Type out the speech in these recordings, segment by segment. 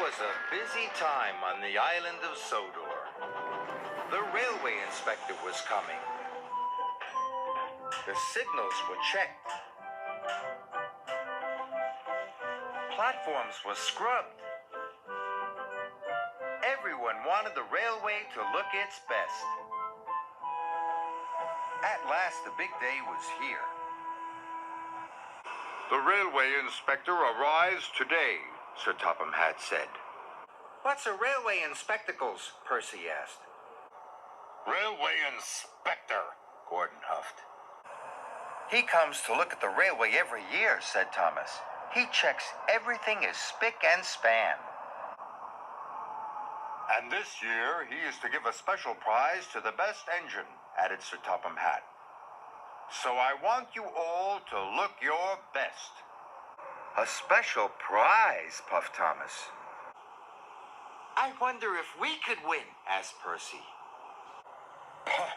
was a busy time on the island of Sodor. The railway inspector was coming. The signals were checked. Platforms were scrubbed. Everyone wanted the railway to look its best. At last, the big day was here. The railway inspector arrives today, Sir Topham Hatt said. What's a railway in spectacles? Percy asked. Railway inspector, Gordon huffed. He comes to look at the railway every year, said Thomas. He checks everything is spic and span. And this year he is to give a special prize to the best engine, added Sir Topham Hatt. So I want you all to look your best. A special prize, puffed Thomas. I wonder if we could win, asked Percy. Puh,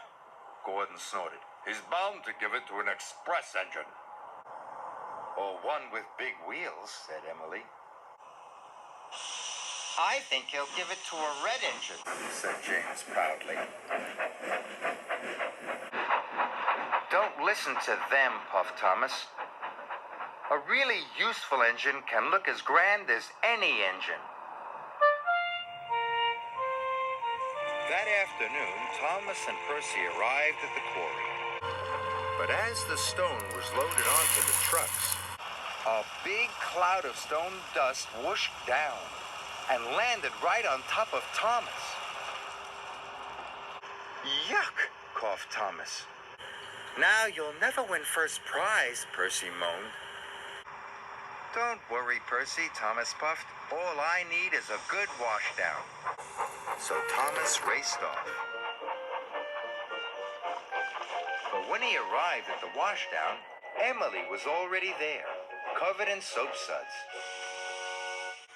Gordon snorted. He's bound to give it to an express engine. Or one with big wheels, said Emily. I think he'll give it to a red engine, said James proudly. Don't listen to them, puffed Thomas. A really useful engine can look as grand as any engine. That afternoon, Thomas and Percy arrived at the quarry. But as the stone was loaded onto the trucks, a big cloud of stone dust whooshed down and landed right on top of Thomas. Yuck, coughed Thomas. Now you'll never win first prize, Percy moaned. Don't worry, Percy, Thomas puffed. All I need is a good washdown. So Thomas raced off. But when he arrived at the washdown, Emily was already there, covered in soap suds.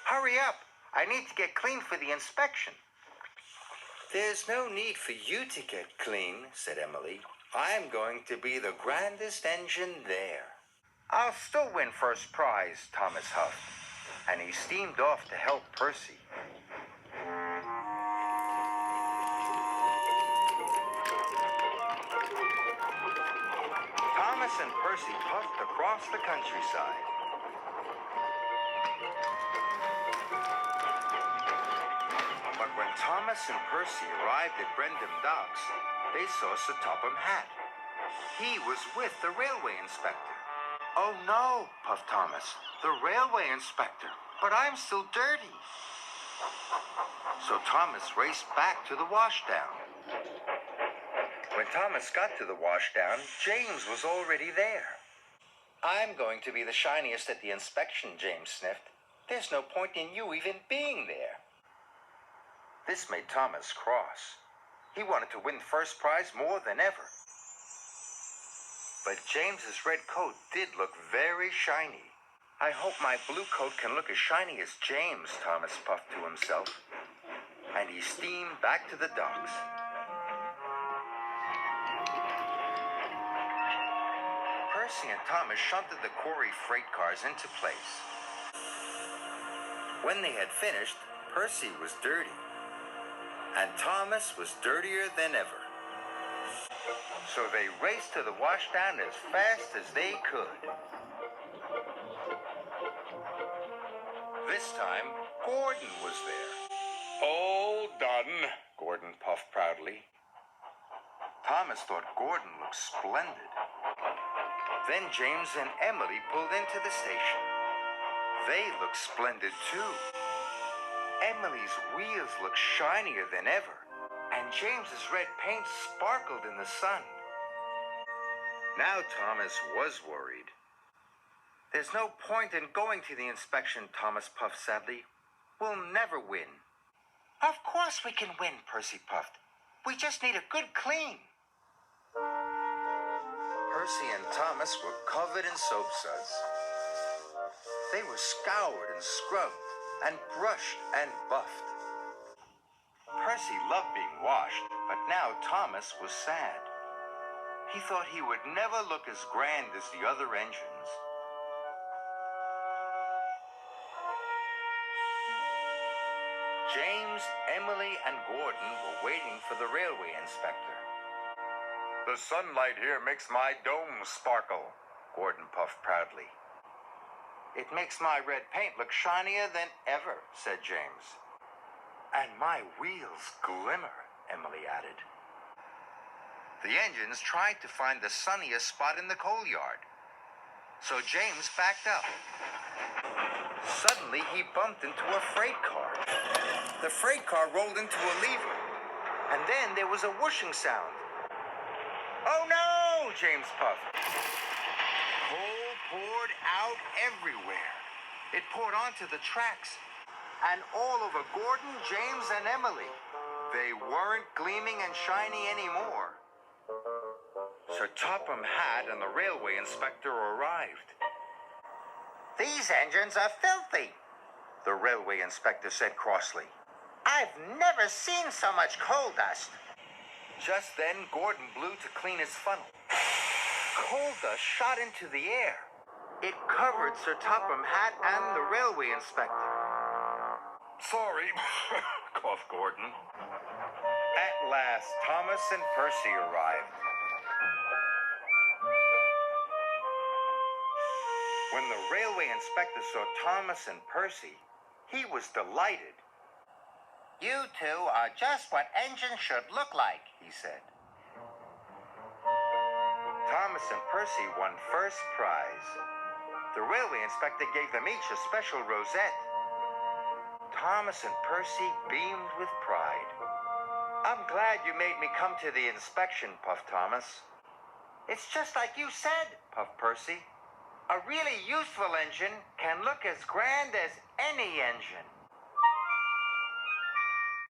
Hurry up! I need to get clean for the inspection. There's no need for you to get clean, said Emily. I'm going to be the grandest engine there. I'll still win first prize, Thomas huffed, and he steamed off to help Percy. Thomas and Percy puffed across the countryside. But when Thomas and Percy arrived at Brendam Docks, they saw Sir Topham Hatt. He was with the railway inspector. Oh no, puffed Thomas, the railway inspector, but I'm still dirty. So Thomas raced back to the washdown. When Thomas got to the washdown, James was already there. I'm going to be the shiniest at the inspection, James sniffed. There's no point in you even being there. This made Thomas cross. He wanted to win first prize more than ever. But James's red coat did look very shiny. I hope my blue coat can look as shiny as James, Thomas puffed to himself. And he steamed back to the docks. Percy and Thomas shunted the quarry freight cars into place. When they had finished, Percy was dirty. And Thomas was dirtier than ever. So they raced to the washdown as fast as they could. This time, Gordon was there. All done, Gordon puffed proudly. Thomas thought Gordon looked splendid. Then James and Emily pulled into the station. They looked splendid too. Emily's wheels looked shinier than ever, and James's red paint sparkled in the sun. Now Thomas was worried. There's no point in going to the inspection, Thomas puffed sadly. We'll never win. Of course we can win, Percy puffed. We just need a good clean. Percy and Thomas were covered in soap suds. They were scoured and scrubbed and brushed and buffed. Percy loved being washed, but now Thomas was sad. He thought he would never look as grand as the other engines. James, Emily, and Gordon were waiting for the railway inspector. The sunlight here makes my dome sparkle, Gordon puffed proudly. It makes my red paint look shinier than ever, said James. And my wheels glimmer, Emily added. The engines tried to find the sunniest spot in the coal yard, so James backed up. Suddenly, he bumped into a freight car. The freight car rolled into a lever, and then there was a whooshing sound. Oh no, James puffed. Coal poured out everywhere. It poured onto the tracks and all over Gordon, James, and Emily. They weren't gleaming and shiny anymore. Sir Topham Hatt and the railway inspector arrived. These engines are filthy, the railway inspector said crossly. I've never seen so much coal dust. Just then, Gordon blew to clean his funnel. Coal dust shot into the air. It covered Sir Topham Hatt and the railway inspector. Sorry, coughed Gordon. At last, Thomas and Percy arrived. When the railway inspector saw Thomas and Percy, he was delighted. You two are just what engines should look like, he said. Thomas and Percy won first prize. The railway inspector gave them each a special rosette. Thomas and Percy beamed with pride. I'm glad you made me come to the inspection, puffed Thomas. It's just like you said, puffed Percy. A really useful engine can look as grand as any engine.